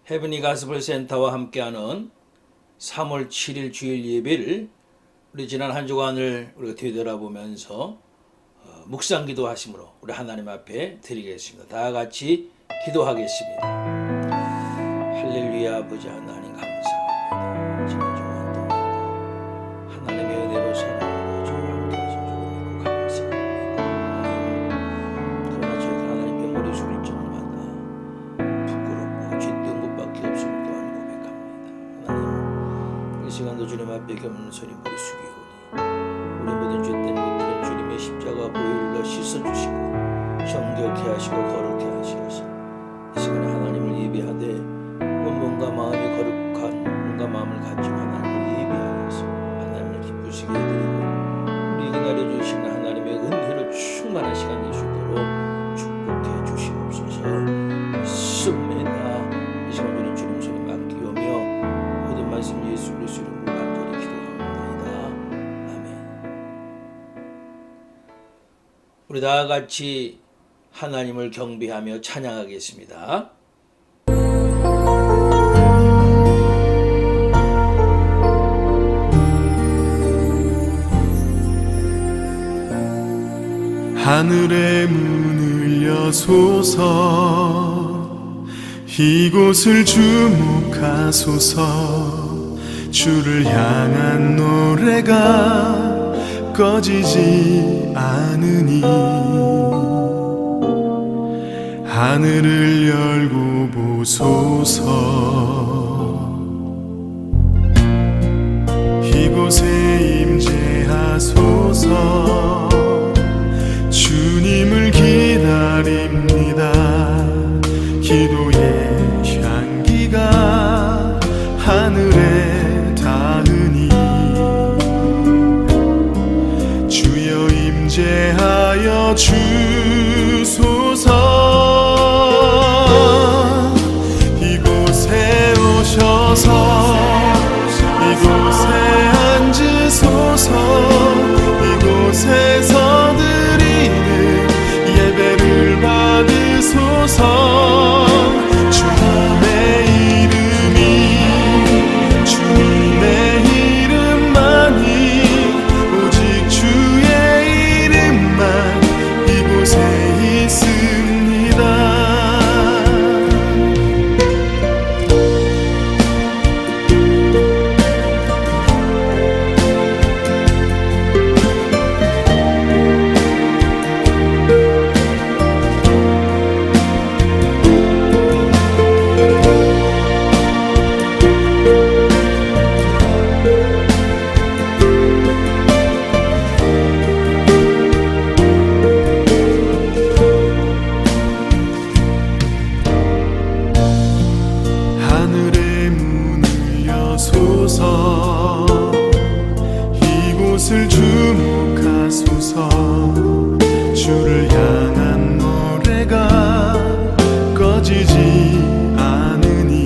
헤브니 가스펠 센터와 함께하는 3월 7일 주일 예배를 우리 지난 한 주간을 우리가 되돌아보면서 묵상 기도하심으로 우리 하나님 앞에 드리겠습니다. 다 같이 기도하겠습니다. 할렐루야. 아버지 하나님 감사합니다. 지난 주간 동안 하나님의 은혜로 사랑으로 저와 함께 하신 줄 믿고 감사합니다. 그러나 저희들 하나님 머리 숙일 적마다 부끄럽고 쥐뜬 것밖에 없음을 또한 고백합니다. 하나님, 이 시간도 주님 앞에 겸손히 머리 숙이오니 우리 모든 죄된 것들은 주님의 십자가 보혈로 씻어주시고 정결케 하시고 거룩케 하시옵소서. 이 시간에 하나님을 예배하되 온 몸과 마음이 거룩한 몸과 마음을 가지고 하나님을 예배하여서 하나님을 기쁘시게 해드리고 우리에게 내려주시는 하나님의 은혜로 충만한 시간 될 수 있도록 축복해 주시옵소서. 습니다. 이 시간 우리 주님 손에 맡기오며 모든 말씀 예수 그리스도 이름으로 간절히 기도합니다. 아멘. 우리 다 같이 하나님을 경배하며 찬양하겠습니다. 하늘의 문을 여소서, 이곳을 주목하소서. 주를 향한 노래가 꺼지지 않으니 하늘을 열고 보소서. 이곳에 임재하소서. 주님을 기다립니다. 기도의 향기가 하늘에 닿으니 주여 임재하여 주소서. 이곳에 오셔서 이곳에 앉으소서. 이곳에서 드리는 예배를 받으소서. 주님의 이름이 주님의 이름만이 오직 주의 이름만 이곳에 있습니다. 하늘의 문을 여소서. 이곳을 주목하소서. 주를 향한 노래가 꺼지지 않으니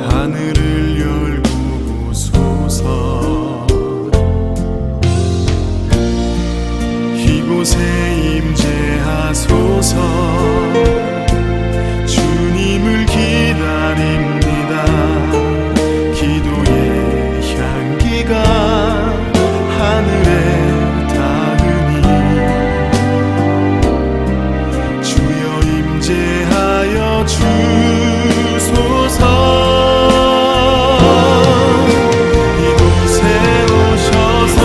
하늘을 열고 보소서. 이곳에 임재하소서. 주님을 기다립니다. 기도의 향기가 하늘에 닿으니 주여 임재하여 주소서. 이곳에 오셔서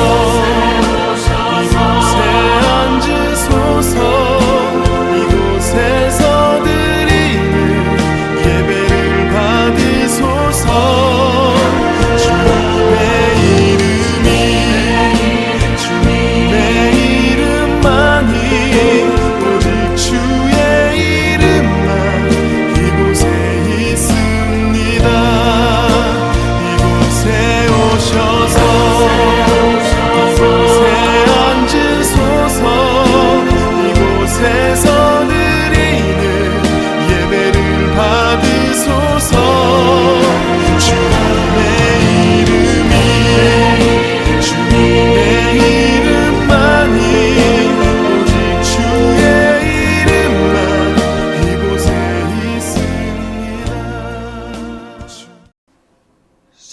이곳에 앉으소서. 이곳에서 예배를 받으소서. 주님의 이름이 주님의 이름만이 오직 주의 이름만 이곳에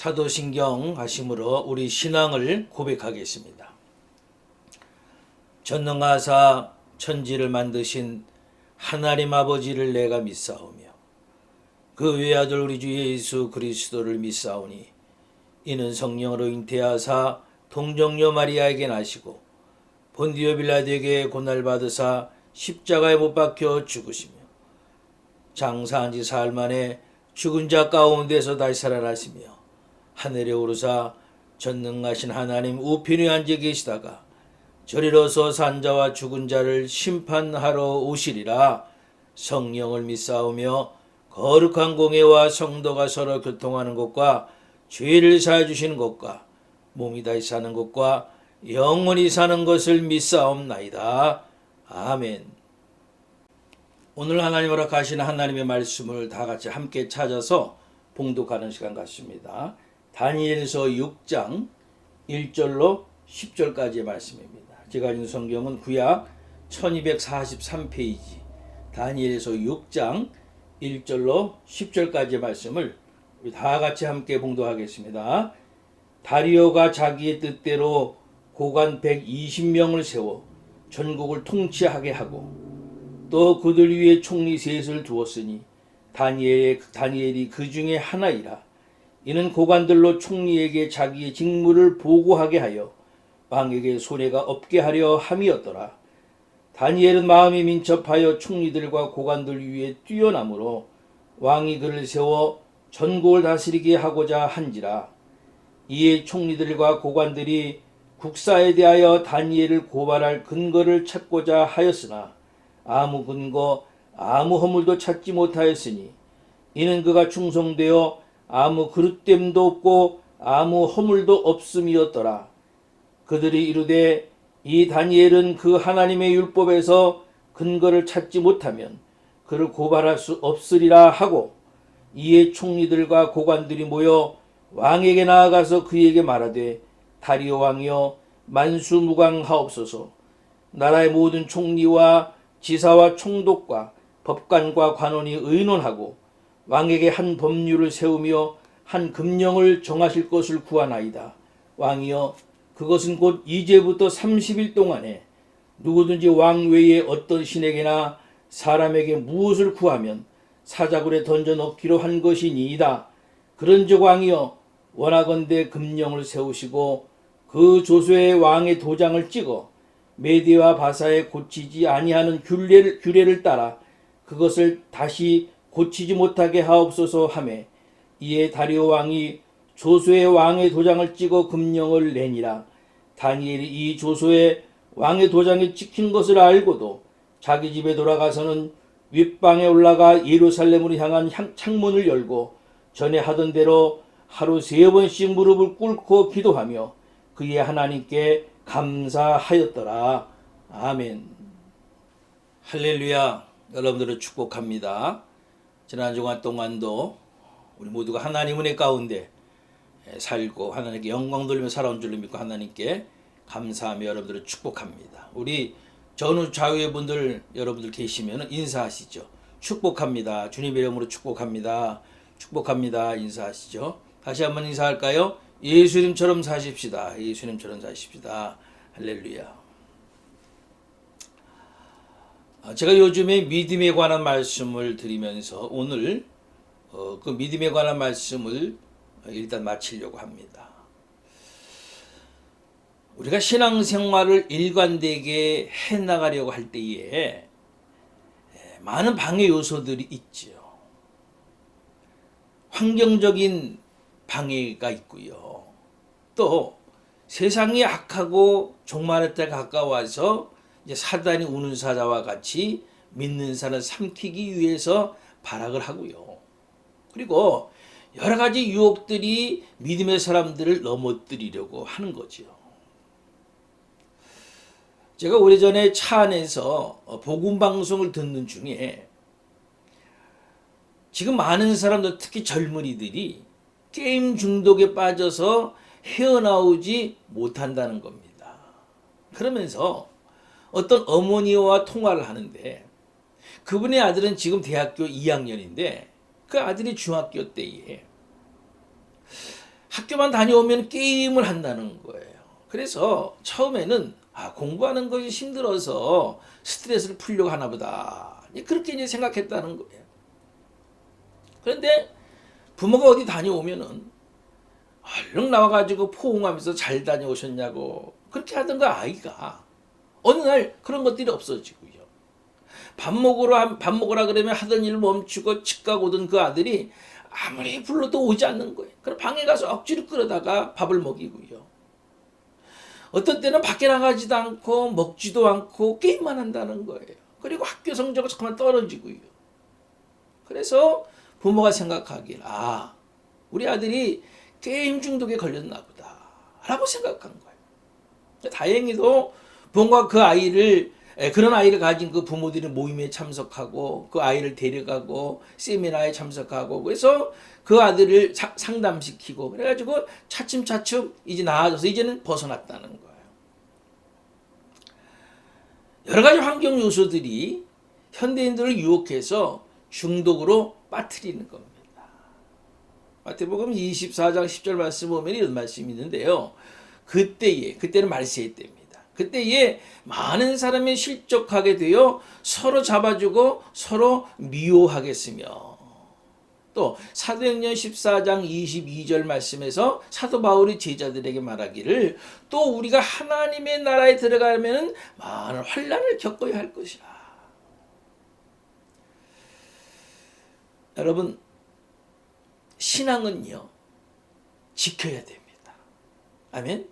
사도신경 하심으로 우리 신앙을 고백하겠습니다. 전능하사 천지를 만드신 하나님 아버지를 내가 믿사오며 그 외아들 우리 주 예수 그리스도를 믿사오니 이는 성령으로 잉태하사 동정녀 마리아에게 나시고 본디오 빌라도에게 고날 받으사 십자가에 못 박혀 죽으시며 장사한 지 사흘 만에 죽은 자 가운데서 다시 살아나시며 하늘에 오르사 전능하신 하나님 우편에 앉아 계시다가 저리로서 산 자와 죽은 자를 심판하러 오시리라. 성령을 믿사오며 거룩한 공회와 성도가 서로 교통하는 것과 죄를 사해 주시는 것과 몸이 다시 사는 것과 영원히 사는 것을 믿사옵나이다. 아멘. 오늘 하나님 허락하신 하나님의 말씀을 다 같이 함께 찾아서 봉독하는 시간 같습니다. 다니엘서 6장 1절로 10절까지의 말씀입니다. 제가 읽은 성경은 구약 1243페이지 다니엘서 6장 1절로 10절까지의 말씀을 우리 다 같이 함께 봉독하겠습니다. 다리오가 자기의 뜻대로 고관 120명을 세워 전국을 통치하게 하고 또 그들 위에 총리 셋을 두었으니 다니엘이 그 중에 하나이라. 이는 고관들로 총리에게 자기의 직무를 보고하게 하여 왕에게 손해가 없게 하려 함이었더라. 다니엘은 마음이 민첩하여 총리들과 고관들 위에 뛰어나므로 왕이 그를 세워 전국을 다스리게 하고자 한지라. 이에 총리들과 고관들이 국사에 대하여 다니엘을 고발할 근거를 찾고자 하였으나 아무 근거 아무 허물도 찾지 못하였으니 이는 그가 충성되어 아무 그릇됨도 없고 아무 허물도 없음이었더라. 그들이 이르되 이 다니엘은 그 하나님의 율법에서 근거를 찾지 못하면 그를 고발할 수 없으리라 하고 이에 총리들과 고관들이 모여 왕에게 나아가서 그에게 말하되 다리오 왕이여 만수무강하옵소서. 나라의 모든 총리와 지사와 총독과 법관과 관원이 의논하고 왕에게 한 법률을 세우며 한 금령을 정하실 것을 구하나이다. 왕이여 그것은 곧 이제부터 30일 동안에 누구든지 왕 외에 어떤 신에게나 사람에게 무엇을 구하면 사자굴에 던져 넣기로 한 것이니이다. 그런즉 왕이여 원하건대 금령을 세우시고 그 조서에 왕의 도장을 찍어 메대와 바사에 고치지 아니하는 규례를 따라 그것을 다시 고치지 못하게 하옵소서 하매 이에 다리오 왕이 조서에 왕의 도장을 찍어 금령을 내니라. 다니엘이 이 조서에 왕의 도장이 찍힌 것을 알고도 자기 집에 돌아가서는 윗방에 올라가 예루살렘으로 향한 창문을 열고 전에 하던 대로 하루 3번씩 무릎을 꿇고 기도하며 그의 하나님께 감사하였더라. 아멘. 할렐루야. 여러분들을 축복합니다. 지난 주간 동안도 우리 모두가 하나님 은혜 가운데 살고 하나님께 영광 돌리며 살아온 줄로 믿고 하나님께 감사하며 여러분들을 축복합니다. 우리 전후 좌우의 분들 여러분들 계시면 인사하시죠. 축복합니다. 주님의 이름으로 축복합니다. 축복합니다. 인사하시죠. 다시 한번 인사할까요? 예수님처럼 사십시다. 예수님처럼 사십시다. 할렐루야. 제가 요즘에 믿음에 관한 말씀을 드리면서 오늘 그 믿음에 관한 말씀을 일단 마치려고 합니다. 우리가 신앙생활을 일관되게 해나가려고 할 때에 많은 방해 요소들이 있죠. 환경적인 방해가 있고요. 또 세상이 악하고 종말의 때 가까워서 이제 사단이 우는 사자와 같이 믿는 사람을 삼키기 위해서 발악을 하고요. 그리고 여러 가지 유혹들이 믿음의 사람들을 넘어뜨리려고 하는 거죠. 제가 오래전에 차 안에서 복음 방송을 듣는 중에 지금 많은 사람들, 특히 젊은이들이 게임 중독에 빠져서 헤어나오지 못한다는 겁니다. 그러면서 어떤 어머니와 통화를 하는데 그분의 아들은 지금 대학교 2학년인데 그 아들이 중학교 때에 학교만 다녀오면 게임을 한다는 거예요. 그래서 처음에는 공부하는 것이 힘들어서 스트레스를 풀려고 하나 보다. 그렇게 이제 생각했다는 거예요. 그런데 부모가 어디 다녀오면은 얼른 나와가지고 포옹하면서 잘 다녀오셨냐고 그렇게 하던 거 아이가 어느 날 그런 것들이 없어지고요. 밥 먹으라 그러면 하던 일 멈추고 집가 오던 그 아들이 아무리 불러도 오지 않는 거예요. 그럼 방에 가서 억지로 끌어다가 밥을 먹이고요. 어떤 때는 밖에 나가지도 않고 먹지도 않고 게임만 한다는 거예요. 그리고 학교 성적은 정말 떨어지고요. 그래서 부모가 생각하길 우리 아들이 게임 중독에 걸렸나 보다 라고 생각한 거예요. 다행히도 부모가 그런 아이를 가진 그 부모들의 모임에 참석하고 그 아이를 데려가고 세미나에 참석하고 그래서 그 아들을 상담시키고 그래가지고 차츰차츰 이제 나아져서 이제는 벗어났다는 거예요. 여러 가지 환경 요소들이 현대인들을 유혹해서 중독으로 빠뜨리는 겁니다. 마태복음 24장 10절 말씀 보면 이런 말씀이 있는데요. 그때는 말세의 때입니다. 그때에 많은 사람이 실족하게 되어 서로 잡아주고 서로 미워하겠으며 또 사도행전 14장 22절 말씀에서 사도 바울이 제자들에게 말하기를 또 우리가 하나님의 나라에 들어가면 많은 환난을 겪어야 할 것이라. 여러분 신앙은요 지켜야 됩니다. 아멘.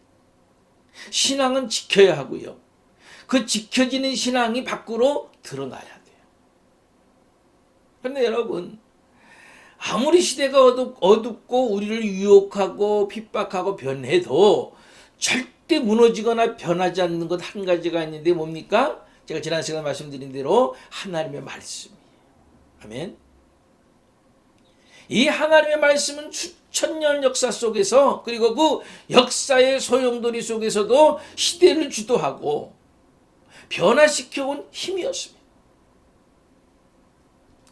신앙은 지켜야 하고요. 그 지켜지는 신앙이 밖으로 드러나야 돼요. 그런데 여러분 아무리 시대가 어둡고 우리를 유혹하고 핍박하고 변해도 절대 무너지거나 변하지 않는 것 한 가지가 있는데 뭡니까? 제가 지난 시간에 말씀드린 대로 하나님의 말씀이에요. 아멘. 이 하나님의 말씀은 수천년 역사 속에서 그리고 그 역사의 소용돌이 속에서도 시대를 주도하고 변화시켜온 힘이었습니다.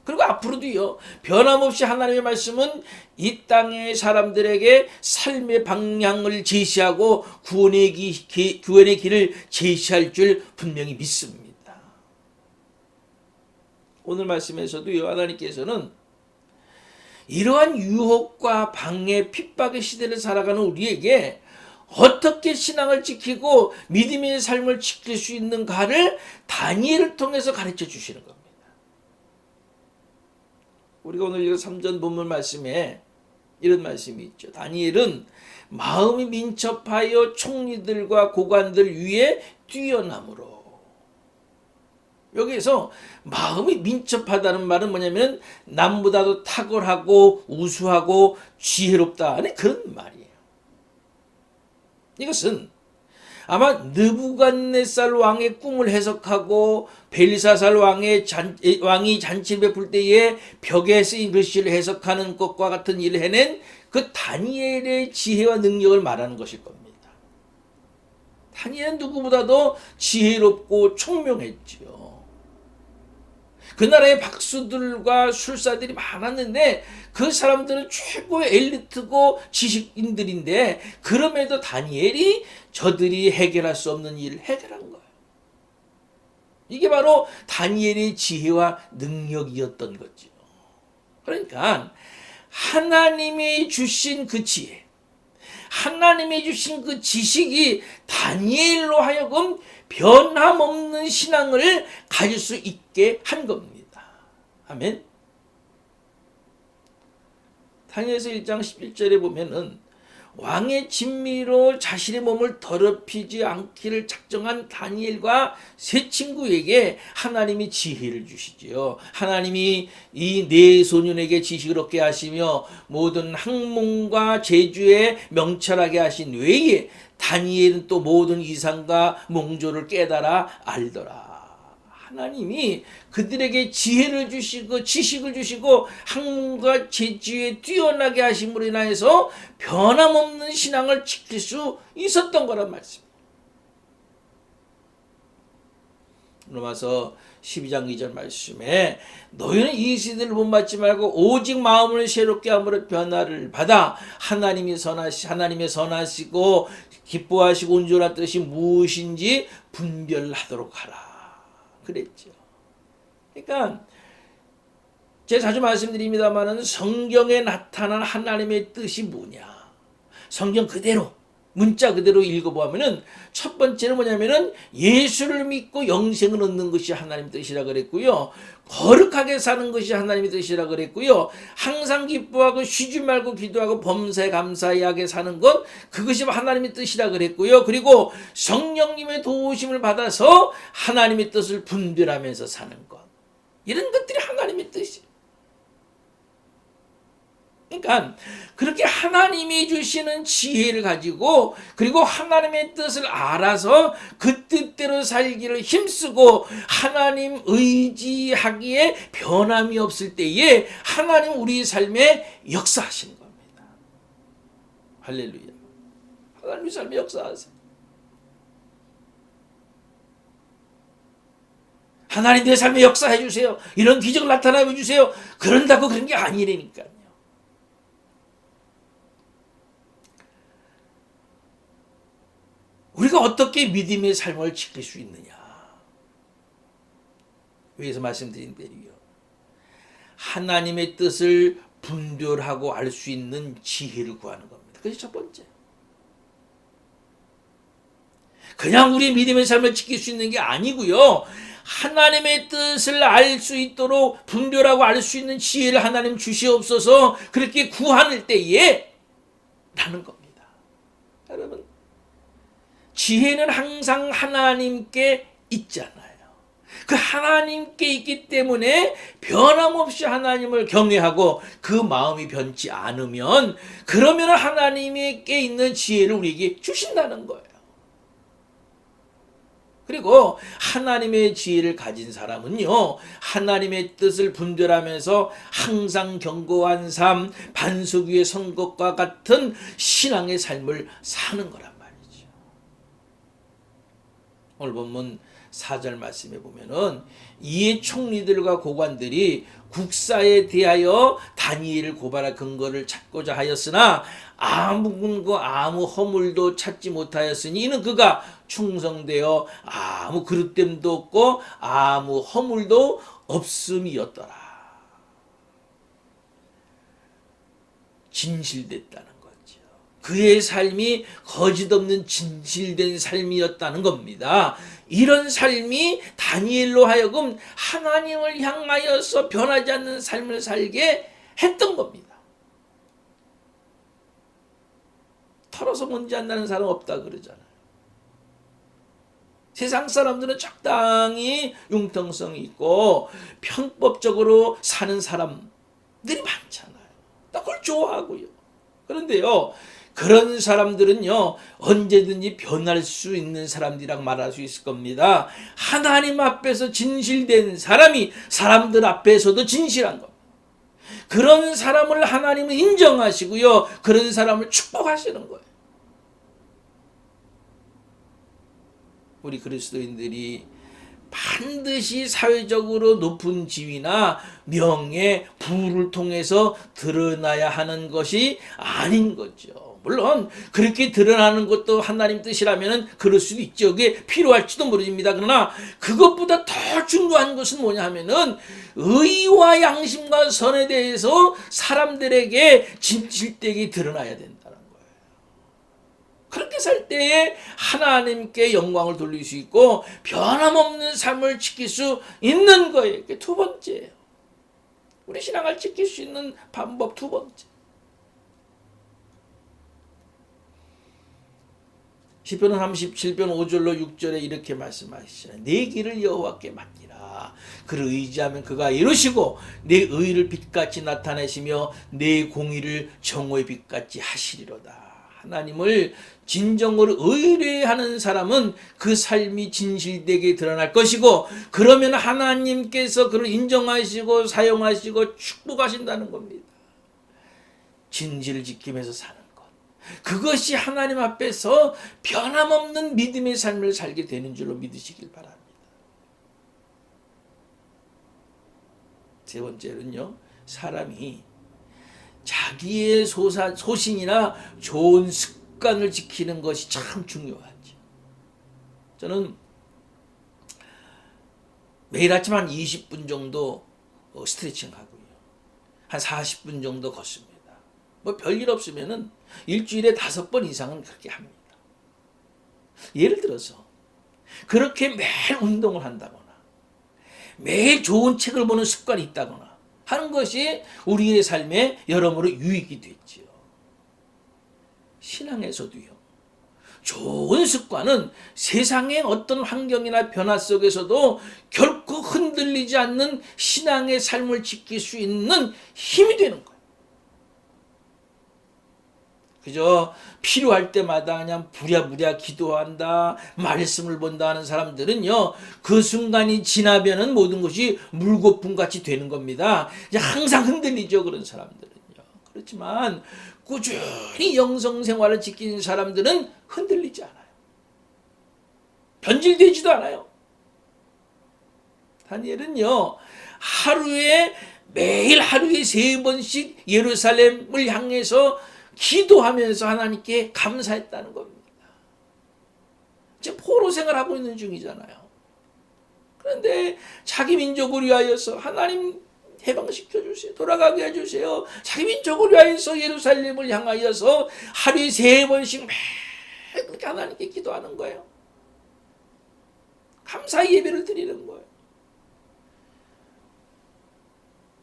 그리고 앞으로도요 변함없이 하나님의 말씀은 이 땅의 사람들에게 삶의 방향을 제시하고 구원의 길을 제시할 줄 분명히 믿습니다. 오늘 말씀에서도요 하나님께서는 이러한 유혹과 방해, 핍박의 시대를 살아가는 우리에게 어떻게 신앙을 지키고 믿음의 삶을 지킬 수 있는가를 다니엘을 통해서 가르쳐 주시는 겁니다. 우리가 오늘 읽은 3전 본문 말씀에 이런 말씀이 있죠. 다니엘은 마음이 민첩하여 총리들과 고관들 위에 뛰어남으로. 여기에서 마음이 민첩하다는 말은 뭐냐면 남보다도 탁월하고 우수하고 지혜롭다 하는 그런 말이에요. 이것은 아마 느부갓네살 왕의 꿈을 해석하고 벨사살 왕이 잔치를 베풀 때에 벽에 쓰인 글씨를 해석하는 것과 같은 일을 해낸 그 다니엘의 지혜와 능력을 말하는 것일 겁니다. 다니엘은 누구보다도 지혜롭고 총명했지요. 그 나라의 박수들과 술사들이 많았는데 그 사람들은 최고의 엘리트고 지식인들인데 그럼에도 다니엘이 저들이 해결할 수 없는 일을 해결한 거예요. 이게 바로 다니엘의 지혜와 능력이었던 거죠. 그러니까 하나님이 주신 그 지혜, 하나님이 주신 그 지식이 다니엘로 하여금 변함없는 신앙을 가질 수 있게 한 겁니다. 아멘. 다니엘서 1장 11절에 보면은 왕의 진미로 자신의 몸을 더럽히지 않기를 작정한 다니엘과 세 친구에게 하나님이 지혜를 주시지요. 하나님이 이 네 소년에게 지식을 얻게 하시며 모든 학문과 재주에 명철하게 하신 외에 다니엘은 또 모든 이상과 몽조를 깨달아 알더라. 하나님이 그들에게 지혜를 주시고 지식을 주시고 학문과 재주에 뛰어나게 하심으로 인하여서 변함없는 신앙을 지킬 수 있었던 거란 말씀입니다. 로마서 12장 2절 말씀에 너희는 이 시대를 본받지 말고 오직 마음을 새롭게 함으로 변화를 받아 하나님의 선하시고 기뻐하시고 온전한 뜻이 무엇인지 분별하도록 하라 그랬죠. 그러니까 제가 자주 말씀드립니다마는 성경에 나타난 하나님의 뜻이 뭐냐, 성경 그대로 문자 그대로 읽어보면은 첫 번째는 뭐냐면은 예수를 믿고 영생을 얻는 것이 하나님의 뜻이라 그랬고요. 거룩하게 사는 것이 하나님의 뜻이라 그랬고요. 항상 기뻐하고 쉬지 말고 기도하고 범사에 감사하게 사는 것, 그것이 하나님의 뜻이라 그랬고요. 그리고 성령님의 도우심을 받아서 하나님의 뜻을 분별하면서 사는 것, 이런 것들이 하나님의 뜻이에요. 그러니까 그렇게 하나님이 주시는 지혜를 가지고 그리고 하나님의 뜻을 알아서 그 뜻대로 살기를 힘쓰고 하나님 의지하기에 변함이 없을 때에 하나님 우리 삶에 역사하시는 겁니다. 할렐루야. 하나님 우리 삶에 역사하세요. 하나님 내 삶에 역사해 주세요. 이런 기적을 나타내 주세요. 그런다고 그런 게 아니라니까요. 우리가 어떻게 믿음의 삶을 지킬 수 있느냐? 위에서 말씀드린 대로요. 하나님의 뜻을 분별하고 알 수 있는 지혜를 구하는 겁니다. 그게 첫 번째. 그냥 우리 믿음의 삶을 지킬 수 있는 게 아니고요. 하나님의 뜻을 알 수 있도록 분별하고 알 수 있는 지혜를 하나님 주시옵소서, 그렇게 구하는 때에 라는 겁니다. 여러분, 지혜는 항상 하나님께 있잖아요. 그 하나님께 있기 때문에 변함없이 하나님을 경외하고 그 마음이 변치 않으면, 그러면 하나님께 있는 지혜를 우리에게 주신다는 거예요. 그리고 하나님의 지혜를 가진 사람은요, 하나님의 뜻을 분별하면서 항상 견고한 삶, 반석 위에 선 것과 같은 신앙의 삶을 사는 거란 말이죠. 오늘 본문 4절 말씀에 보면은 이에 총리들과 고관들이 국사에 대하여 다니엘을 고발할 근거를 찾고자 하였으나 아무 근거 아무 허물도 찾지 못하였으니 이는 그가 충성되어 아무 그릇됨도 없고 아무 허물도 없음이었더라. 진실됐다는 거죠. 그의 삶이 거짓 없는 진실된 삶이었다는 겁니다. 이런 삶이 다니엘로 하여금 하나님을 향하여서 변하지 않는 삶을 살게 했던 겁니다. 털어서 문제 안 나는 사람 없다 그러잖아요. 세상 사람들은 적당히 융통성이 있고 편법적으로 사는 사람들이 많잖아요. 나 그걸 좋아하고요. 그런데요, 그런 사람들은요, 언제든지 변할 수 있는 사람들이라고 말할 수 있을 겁니다. 하나님 앞에서 진실된 사람이 사람들 앞에서도 진실한 겁니다. 그런 사람을 하나님은 인정하시고요, 그런 사람을 축복하시는 거예요. 우리 그리스도인들이 반드시 사회적으로 높은 지위나 명예, 부를 통해서 드러나야 하는 것이 아닌 거죠. 물론 그렇게 드러나는 것도 하나님 뜻이라면 그럴 수도 있죠. 그게 필요할지도 모릅니다. 그러나 그것보다 더 중요한 것은 뭐냐 하면은 의와 양심과 선에 대해서 사람들에게 진실되게 드러나야 된다는 거예요. 그렇게 살 때에 하나님께 영광을 돌릴 수 있고 변함없는 삶을 지킬 수 있는 거예요. 그게 두 번째예요. 우리 신앙을 지킬 수 있는 방법 두 번째. 시편 37편 5절로 6절에 이렇게 말씀하시잖아요. 내 길을 여호와께 맡기라. 그를 의지하면 그가 이루시고 내 의를 빛같이 나타내시며 내 공의를 정오의 빛같이 하시리로다. 하나님을 진정으로 의뢰하는 사람은 그 삶이 진실되게 드러날 것이고, 그러면 하나님께서 그를 인정하시고 사용하시고 축복하신다는 겁니다. 진실을 지키면서 사는 것, 그것이 하나님 앞에서 변함없는 믿음의 삶을 살게 되는 줄로 믿으시길 바랍니다. 세 번째는요, 사람이 자기의 소신이나 좋은 습관을 지키는 것이 참 중요하죠. 저는 매일 아침 한 20분 정도 스트레칭 하고요, 한 40분 정도 걷습니다. 뭐 별일 없으면은 일주일에 5번 이상은 그렇게 합니다. 예를 들어서 그렇게 매일 운동을 한다거나 매일 좋은 책을 보는 습관이 있다거나 하는 것이 우리의 삶에 여러모로 유익이 됐지요. 신앙에서도요, 좋은 습관은 세상의 어떤 환경이나 변화 속에서도 결코 흔들리지 않는 신앙의 삶을 지킬 수 있는 힘이 되는 거예요. 그저 필요할 때마다 그냥 부랴부랴 기도한다, 말씀을 본다 하는 사람들은요, 그 순간이 지나면은 모든 것이 물거품같이 되는 겁니다. 항상 흔들리죠, 그런 사람들은요. 그렇지만 꾸준히 영성생활을 지키는 사람들은 흔들리지 않아요. 변질되지도 않아요. 다니엘은요, 매일 하루에 3번씩 예루살렘을 향해서 기도하면서 하나님께 감사했다는 겁니다. 지금 포로 생활하고 있는 중이잖아요. 그런데 자기 민족을 위하여서 하나님 해방시켜 주세요, 돌아가게 해주세요, 자기 민족을 위하여서 예루살렘을 향하여서 하루에 3번씩 매일 그렇게 하나님께 기도하는 거예요. 감사의 예배를 드리는 거예요.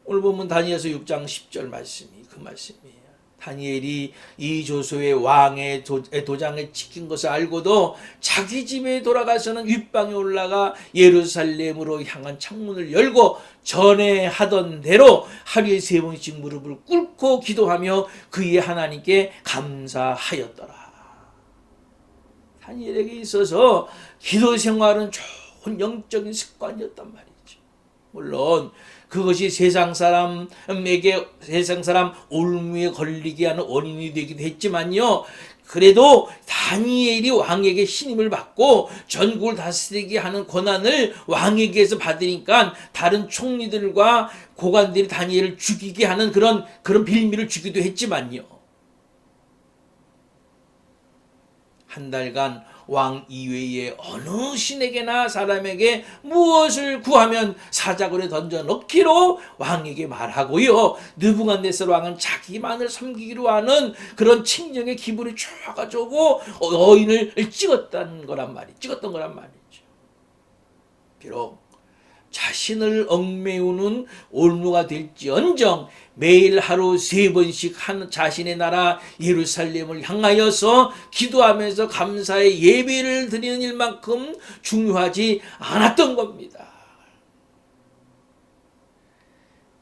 오늘 보면 다니엘서 6장 10절 말씀이 그 말씀이에요. 다니엘이 이 조소의 왕의 도장을 지킨 것을 알고도 자기 집에 돌아가서는 윗방에 올라가 예루살렘으로 향한 창문을 열고 전에 하던 대로 하루에 3번씩 무릎을 꿇고 기도하며 그의 하나님께 감사하였더라. 다니엘에게 있어서 기도 생활은 좋은 영적인 습관이었단 말이죠. 물론 그것이 세상 사람 올무에 걸리게 하는 원인이 되기도 했지만요, 그래도 다니엘이 왕에게 신임을 받고 전국을 다스리게 하는 권한을 왕에게서 받으니까 다른 총리들과 고관들이 다니엘을 죽이게 하는 그런 빌미를 주기도 했지만요, 한 달간 왕 이외의 어느 신에게나 사람에게 무엇을 구하면 사자굴에 던져 넣기로 왕에게 말하고요, 느부갓네살 왕은 자기만을 섬기기로 하는 그런 칭령의 기분이 좋아가지고 어인을 찍었던 거란 말이죠. 비록 자신을 얽매우는 올무가 될지언정 매일 하루 3번씩 자신의 나라 예루살렘을 향하여서 기도하면서 감사의 예배를 드리는 일만큼 중요하지 않았던 겁니다.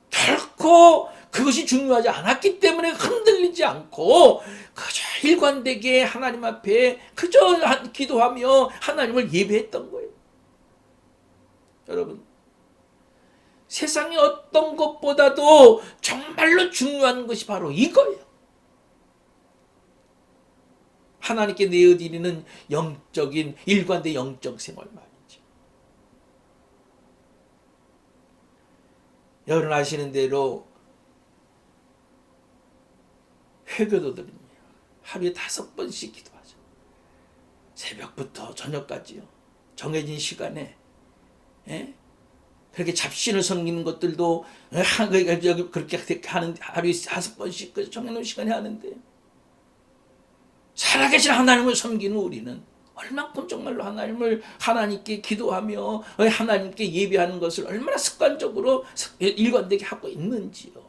결코 그것이 중요하지 않았기 때문에 흔들리지 않고 그저 일관되게 하나님 앞에 그저 기도하며 하나님을 예배했던 거예요. 여러분, 세상의 어떤 것보다도 정말로 중요한 것이 바로 이거예요. 하나님께 내어드리는 영적인 일관된 영적 생활 말이죠. 여러분 아시는 대로 회교도들은요, 하루에 5번씩 기도하죠. 새벽부터 저녁까지요, 정해진 시간에. 그렇게 잡신을 섬기는 것들도 그렇게 하는 하루에 5번씩 정해놓은 시간에 하는데, 살아계신 하나님을 섬기는 우리는 얼만큼 정말로 하나님께 기도하며 하나님께 예배하는 것을 얼마나 습관적으로 일관되게 하고 있는지요.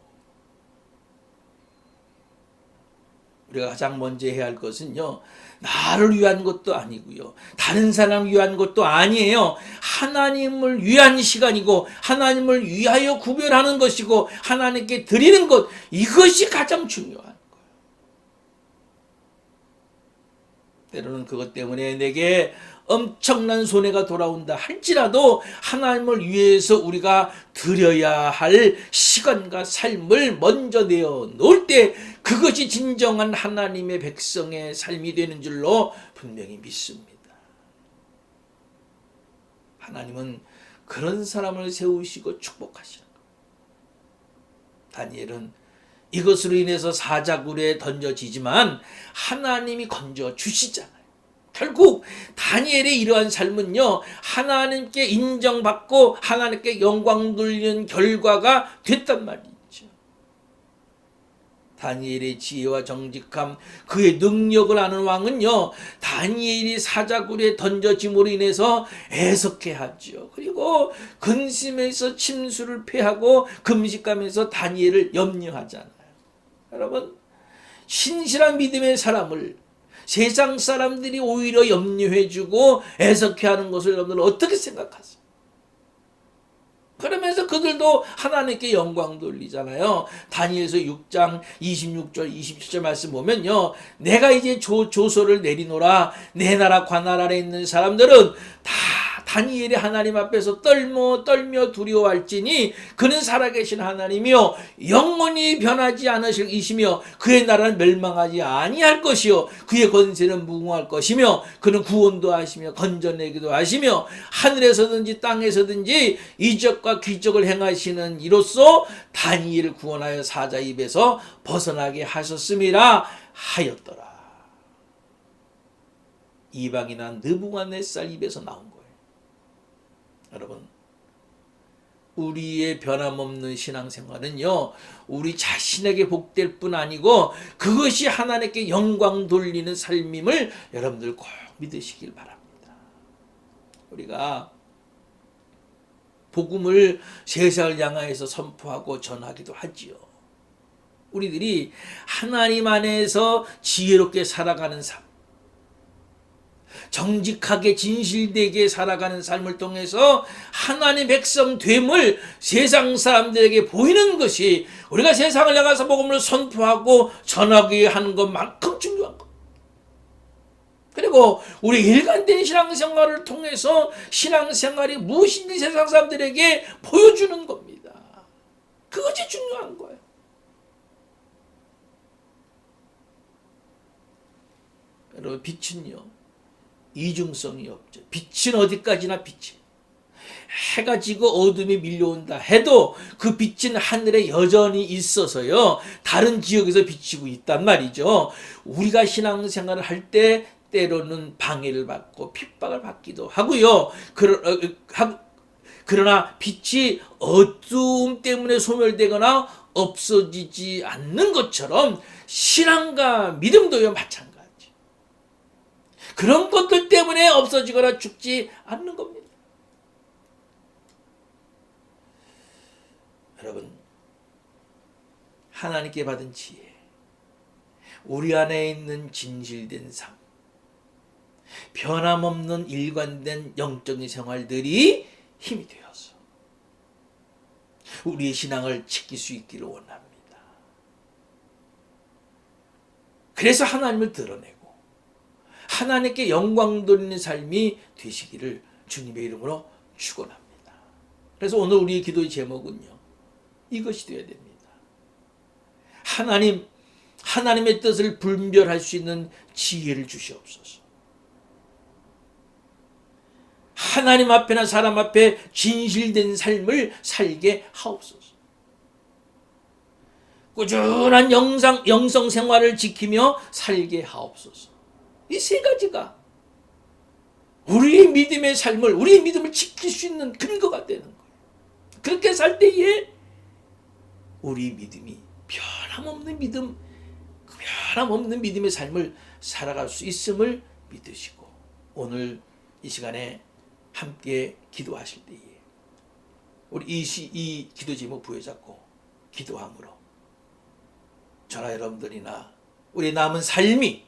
우리가 가장 먼저 해야 할 것은요, 나를 위한 것도 아니고요, 다른 사람을 위한 것도 아니에요. 하나님을 위한 시간이고 하나님을 위하여 구별하는 것이고 하나님께 드리는 것, 이것이 가장 중요한 거예요. 때로는 그것 때문에 내게 엄청난 손해가 돌아온다 할지라도 하나님을 위해서 우리가 드려야 할 시간과 삶을 먼저 내어 놓을 때 그것이 진정한 하나님의 백성의 삶이 되는 줄로 분명히 믿습니다. 하나님은 그런 사람을 세우시고 축복하시는 거예요. 다니엘은 이것으로 인해서 사자굴에 던져지지만 하나님이 건져 주시잖아요. 결국 다니엘의 이러한 삶은요, 하나님께 인정받고 하나님께 영광 돌리는 결과가 됐단 말이죠. 다니엘의 지혜와 정직함, 그의 능력을 아는 왕은요, 다니엘이 사자굴에 던져짐으로 인해서 애석해하죠. 그리고 근심에서 침수를 패하고 금식하면서 다니엘을 염려하잖아요. 여러분, 신실한 믿음의 사람을 세상 사람들이 오히려 염려해주고 애석해하는 것을 여러분들 어떻게 생각하세요? 그러면서 그들도 하나님께 영광 돌리잖아요. 다니엘서 6장 26절 27절 말씀 보면요, 내가 이제 조서를 내리노라. 내 나라 관할 아래 있는 사람들은 다 다니엘이 하나님 앞에서 떨며 두려워할지니 그는 살아계신 하나님이요 영원히 변하지 않으실 이시며 그의 나라는 멸망하지 아니할 것이요 그의 권세는 무궁할 것이며 그는 구원도 하시며 건져내기도 하시며 하늘에서든지 땅에서든지 이적과 기적을 행하시는 이로써 다니엘을 구원하여 사자 입에서 벗어나게 하셨음이라 하였더라. 이방인한 느부갓네살 입에서 나온 거예요. 여러분, 우리의 변함없는 신앙생활은요, 우리 자신에게 복될 뿐 아니고 그것이 하나님께 영광 돌리는 삶임을 여러분들 꼭 믿으시길 바랍니다. 우리가 복음을 세상을 향하여서 선포하고 전하기도 하지요. 우리들이 하나님 안에서 지혜롭게 살아가는 삶, 정직하게 진실되게 살아가는 삶을 통해서 하나님의 백성 됨을 세상 사람들에게 보이는 것이 우리가 세상을 나가서 복음을 선포하고 전하게 하는 것만큼 중요한 것. 그리고 우리 일관된 신앙생활을 통해서 신앙생활이 무엇인지 세상 사람들에게 보여주는 겁니다. 그것이 중요한 거예요. 여러분, 빛은요 이중성이 없죠. 빛은 어디까지나 빛이. 해가 지고 어둠이 밀려온다 해도 그 빛은 하늘에 여전히 있어서요, 다른 지역에서 비치고 있단 말이죠. 우리가 신앙생활을 할 때 때로는 방해를 받고 핍박을 받기도 하고요. 그러나 빛이 어두움 때문에 소멸되거나 없어지지 않는 것처럼 신앙과 믿음도요 마찬가지. 그런 것들 때문에 없어지거나 죽지 않는 겁니다. 여러분, 하나님께 받은 지혜, 우리 안에 있는 진실된 삶, 변함없는 일관된 영적인 생활들이 힘이 되어서 우리의 신앙을 지킬 수 있기를 원합니다. 그래서 하나님을 드러내고 하나님께 영광 돌리는 삶이 되시기를 주님의 이름으로 축원합니다. 그래서 오늘 우리의 기도의 제목은요, 이것이 되어야 됩니다. 하나님의 뜻을 분별할 수 있는 지혜를 주시옵소서. 하나님 앞에나 사람 앞에 진실된 삶을 살게 하옵소서. 꾸준한 영성 생활을 지키며 살게 하옵소서. 이 세 가지가 우리의 믿음의 삶을, 우리의 믿음을 지킬 수 있는 근거가 되는 거예요. 그렇게 살 때에 우리 믿음이 변함없는 믿음의 삶을 살아갈 수 있음을 믿으시고, 오늘 이 시간에 함께 기도하실 때에 우리 이 기도 제목 부여잡고 기도함으로 저나 여러분들이나 우리 남은 삶이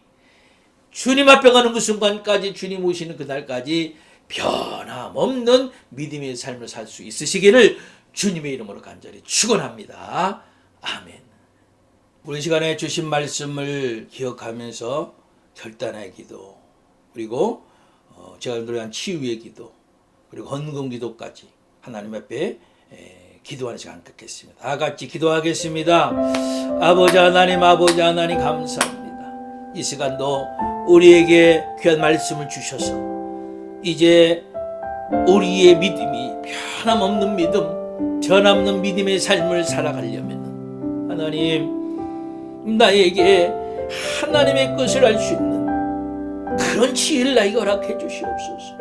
주님 앞에 가는 그 순간까지, 주님 오시는 그날까지 변함없는 믿음의 삶을 살 수 있으시기를 주님의 이름으로 간절히 축원합니다. 아멘. 우리 시간에 주신 말씀을 기억하면서 결단의 기도, 그리고 제가 여러분들을 위한 치유의 기도, 그리고 헌금 기도까지 하나님 앞에 기도하는 시간 갖겠습니다. 다 같이 기도하겠습니다. 아버지 하나님 감사합니다. 이 시간도 우리에게 귀한 말씀을 주셔서 이제 우리의 믿음이 변함없는 믿음, 변함없는 믿음의 삶을 살아가려면 하나님, 나에게 하나님의 것을 알 수 있는 그런 지혜를 나에게 허락해 주시옵소서.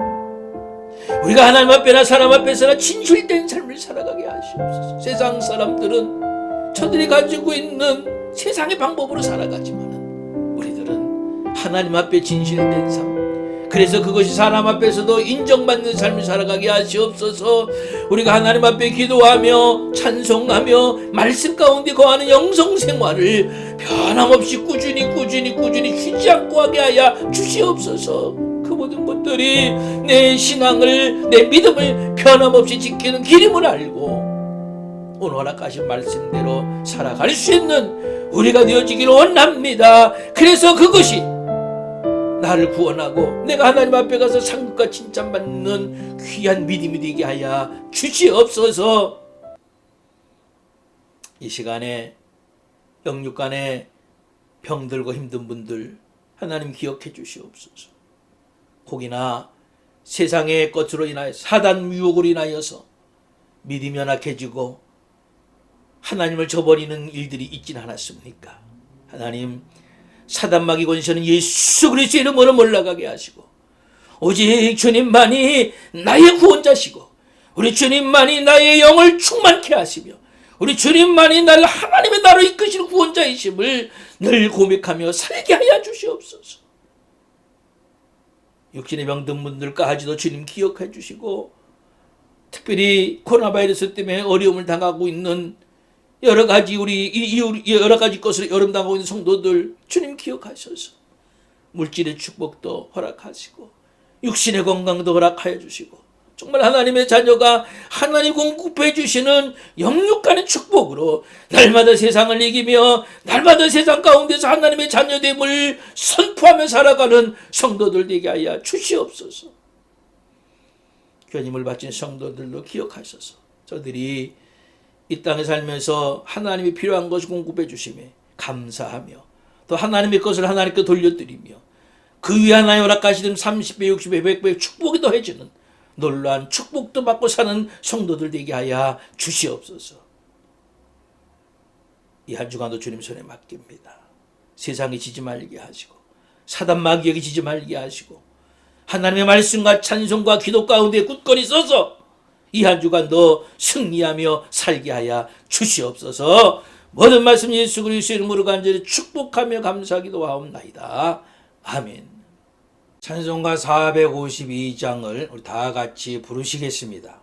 우리가 하나님 앞에나 사람 앞에서나 진실된 삶을 살아가게 하시옵소서. 세상 사람들은 저들이 가지고 있는 세상의 방법으로 살아가지만 우리들은 하나님 앞에 진실된 삶, 그래서 그것이 사람 앞에서도 인정받는 삶을 살아가게 하시옵소서. 우리가 하나님 앞에 기도하며 찬송하며 말씀 가운데 거하는 영성 생활을 변함없이 꾸준히 쉬지 않고 하게 하여 주시옵소서. 그 모든 것들이 내 신앙을, 내 믿음을 변함없이 지키는 길임을 알고 오늘 허락하신 말씀대로 살아갈 수 있는 우리가 되어지기를 원합니다. 그래서 그것이 나를 구원하고 내가 하나님 앞에 가서 상급과 칭찬받는 귀한 믿음이 되게 하여 주시옵소서. 이 시간에 영육간에 병들고 힘든 분들 하나님 기억해 주시옵소서. 혹이나 세상의 것으로 인하여 사단 유혹으로 인하여서 믿음이 연약해지고 하나님을 저버리는 일들이 있진 않았습니까? 하나님, 사단마귀 권세는 예수 그리스도의 이름으로 몰락하게 하시고 오직 주님만이 나의 구원자시고 우리 주님만이 나의 영을 충만케 하시며 우리 주님만이 나를 하나님의 나라로 이끄시는 구원자이심을 늘 고백하며 살게 하여 주시옵소서. 육신의 병든 분들까지도 주님 기억해 주시고 특별히 코로나 바이러스 때문에 어려움을 당하고 있는 여러 가지 여러 가지 것을 어려움 당하고 있는 성도들 주님 기억하셔서 물질의 축복도 허락하시고 육신의 건강도 허락하여 주시고 정말 하나님의 자녀가 하나님 공급해 주시는 영육간의 축복으로 날마다 세상을 이기며 날마다 세상 가운데서 하나님의 자녀됨을 선포하며 살아가는 성도들 되게 하여 주시옵소서. 교님을 바친 성도들도 기억하셔서 저들이 이 땅에 살면서 하나님이 필요한 것을 공급해 주심에 감사하며 또 하나님의 것을 하나님께 돌려드리며 그 위에 하나님 허락하시는 30배, 60배, 100배 축복이 더해지는 놀라운 축복도 받고 사는 성도들 되게 하여 주시옵소서. 이 한 주간도 주님 손에 맡깁니다. 세상에 지지 말게 하시고 사단 마귀에게 지지 말게 하시고 하나님의 말씀과 찬송과 기도 가운데 굳건히 서서 이 한 주간도 승리하며 살게 하여 주시옵소서. 모든 말씀 예수 그리스도의 이름으로 간절히 축복하며 감사하기도 하옵나이다. 아멘. 찬송가 452장을 우리 다 같이 부르시겠습니다.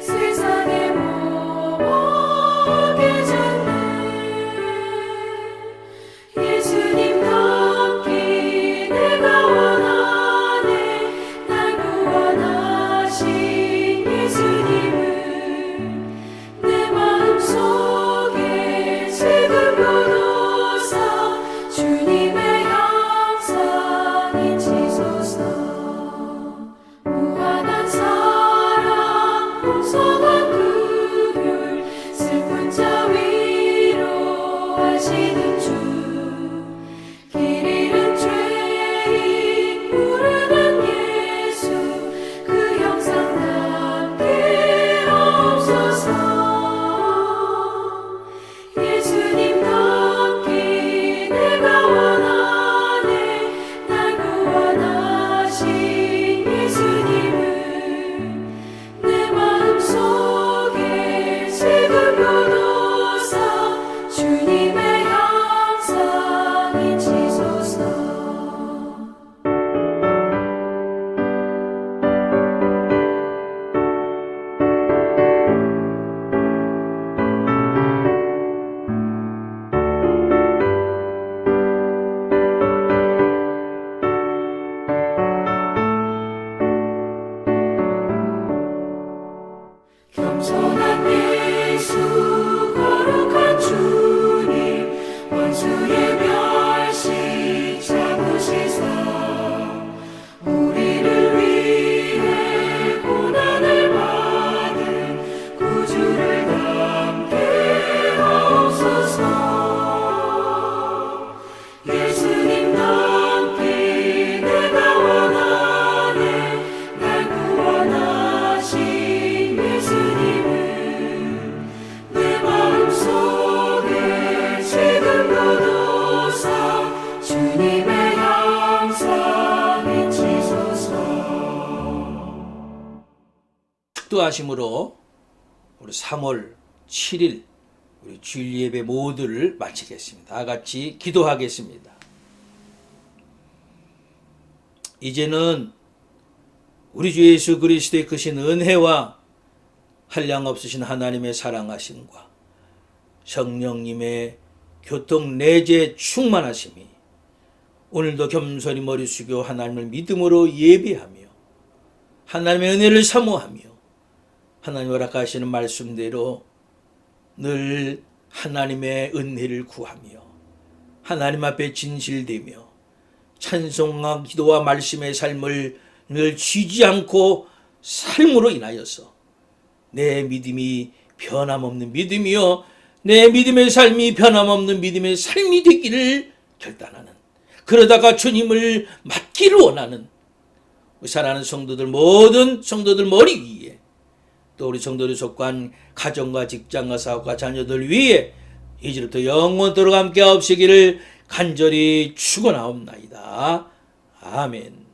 세상에 뭐 기도하심으로 우리 3월 7일 우리 주일 예배 모두를 마치겠습니다. 다 같이 기도하겠습니다. 이제는 우리 주 예수 그리스도의 크신 은혜와 한량없으신 하나님의 사랑하심과 성령님의 교통 내재 충만하심이 오늘도 겸손히 머리 숙여 하나님을 믿음으로 예배하며 하나님의 은혜를 사모하며 하나님 허락하시는 말씀대로 늘 하나님의 은혜를 구하며 하나님 앞에 진실되며 찬송과 기도와 말씀의 삶을 늘 쉬지 않고 삶으로 인하여서 내 믿음이 변함없는 믿음이요 내 믿음의 삶이 변함없는 믿음의 삶이 되기를 결단하는, 그러다가 주님을 맞기를 원하는 우리 사랑하는 성도들, 모든 성도들 머리 위에, 또 우리 성도들이 속한 가정과 직장과 사업과 자녀들 위에 이제부터 영원토록 함께 하옵시기를 간절히 축원하옵나이다. 아멘.